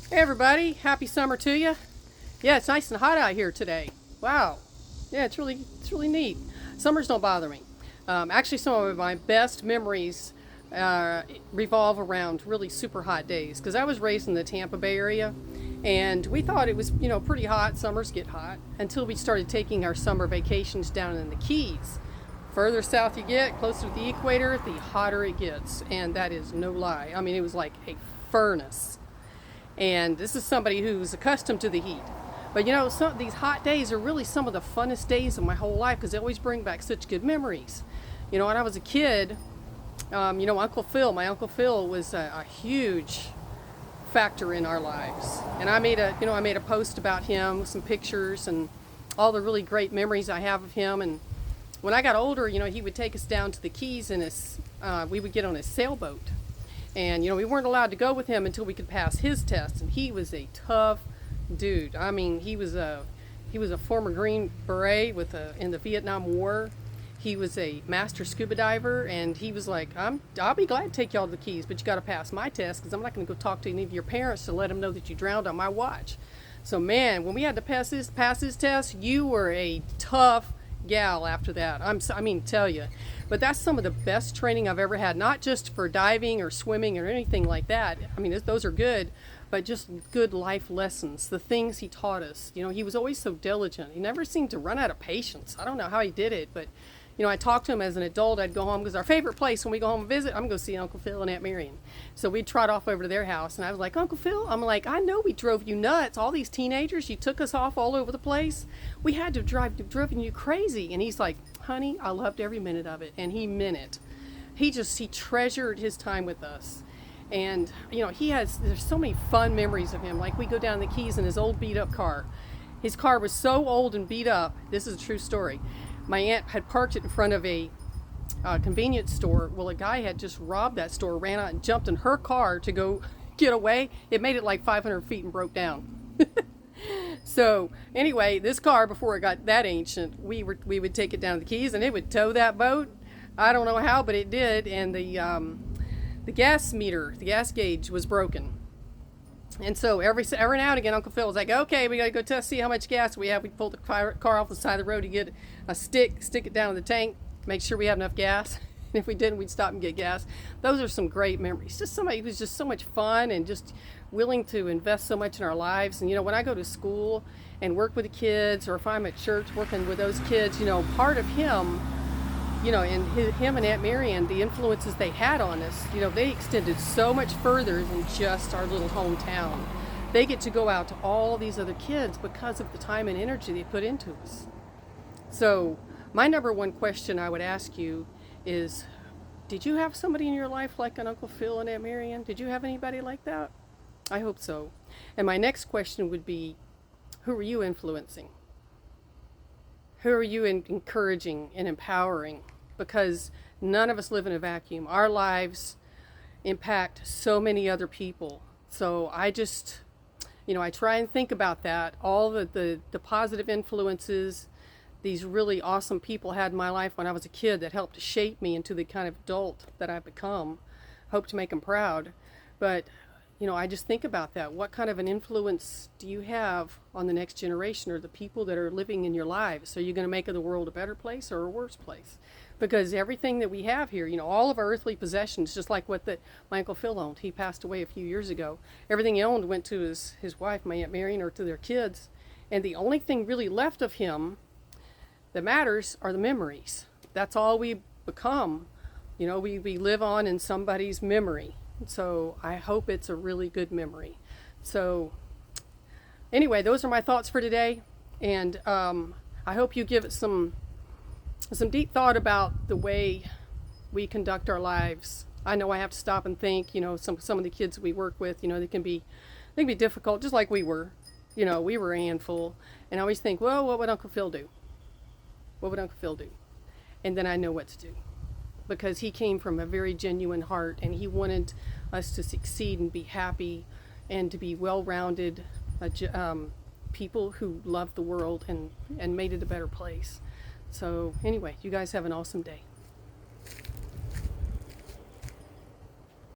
Hey everybody, happy summer to you. Yeah, it's nice and hot out here today. Wow. Yeah, it's really neat. Summers don't bother me. Actually, some of my best memories uh, revolve around really super hot days because I was raised in the Tampa Bay area, and we thought it was pretty hot. Summers get hot until we started taking our summer vacations down in the Keys. Further south you get, closer to the equator, the hotter it gets, and that is no lie. I mean, it was like a furnace. And this is somebody who's accustomed to the heat. But some these hot days are really some of the funnest days of my whole life because they always bring back such good memories. When I was a kid, my Uncle Phil was a huge factor in our lives. And I made a post about him with some pictures and all the really great memories I have of him. And when I got older, he would take us down to the Keys in we would get on a sailboat. And we weren't allowed to go with him until we could pass his test. And he was a tough dude. I mean, he was a former Green Beret in the Vietnam War. He was a master scuba diver, and he was like, I'll be glad to take y'all to the Keys, but you got to pass my test because I'm not going to go talk to any of your parents to let them know that you drowned on my watch. So man, when we had to pass his test, you were a tough gal after that. Tell you. But that's some of the best training I've ever had, not just for diving or swimming or anything like that. I mean, those are good, but just good life lessons, the things he taught us. He was always so diligent. He never seemed to run out of patience. I don't know how he did it, but I talked to him as an adult. I'd go home because our favorite place when we go home and visit, I'm going to go see Uncle Phil and Aunt Marianne. So we'd trot off over to their house, and I was like, Uncle Phil, I'm like, I know we drove you nuts. All these teenagers, you took us off all over the place. We had to driven you crazy. And he's like, honey, I loved every minute of it. And he meant it. He treasured his time with us. And, there's so many fun memories of him. Like we go down the Keys in his old beat up car. His car was so old and beat up. This is a true story. My aunt had parked it in front of a convenience store. Well, a guy had just robbed that store, ran out and jumped in her car to go get away. It made it like 500 feet and broke down. So anyway, this car, before it got that ancient, we would take it down to the Keys and it would tow that boat. I don't know how, but it did. And the gas gauge was broken. And so every now and again, Uncle Phil was like, okay, we got to go see how much gas we have. We pull the car off the side of the road to get a stick it down in the tank, make sure we have enough gas. And if we didn't, we'd stop and get gas. Those are some great memories. Just somebody who's just so much fun and just willing to invest so much in our lives. And, when I go to school and work with the kids, or if I'm at church working with those kids, part of him, and him and Aunt Marianne, the influences they had on us, they extended so much further than just our little hometown. They get to go out to all these other kids because of the time and energy they put into us. So my number one question I would ask you is, did you have somebody in your life like an Uncle Phil and Aunt Marianne? Did you have anybody like that? I hope so. And my next question would be, who are you influencing? Who are you encouraging and empowering? Because none of us live in a vacuum. Our lives impact so many other people. So I just, I try and think about that. All the positive influences these really awesome people had in my life when I was a kid that helped to shape me into the kind of adult that I've become. Hope to make them proud. But, I just think about that. What kind of an influence do you have on the next generation or the people that are living in your lives? Are you going to make the world a better place or a worse place? Because everything that we have here, all of our earthly possessions, just like what my Uncle Phil owned. He passed away a few years ago. Everything he owned went to his wife, my Aunt Marianne, or to their kids. And the only thing really left of him that matters are the memories. That's all we become. We live on in somebody's memory. So I hope it's a really good memory. So anyway, those are my thoughts for today. And I hope you give it some deep thought about the way we conduct our lives. I know I have to stop and think, some of the kids we work with, they can be difficult, just like we were. We were a handful. And I always think, well, what would Uncle Phil do? What would Uncle Phil do? And then I know what to do. Because he came from a very genuine heart, and he wanted us to succeed and be happy and to be well-rounded people who loved the world and made it a better place. So anyway, you guys have an awesome day.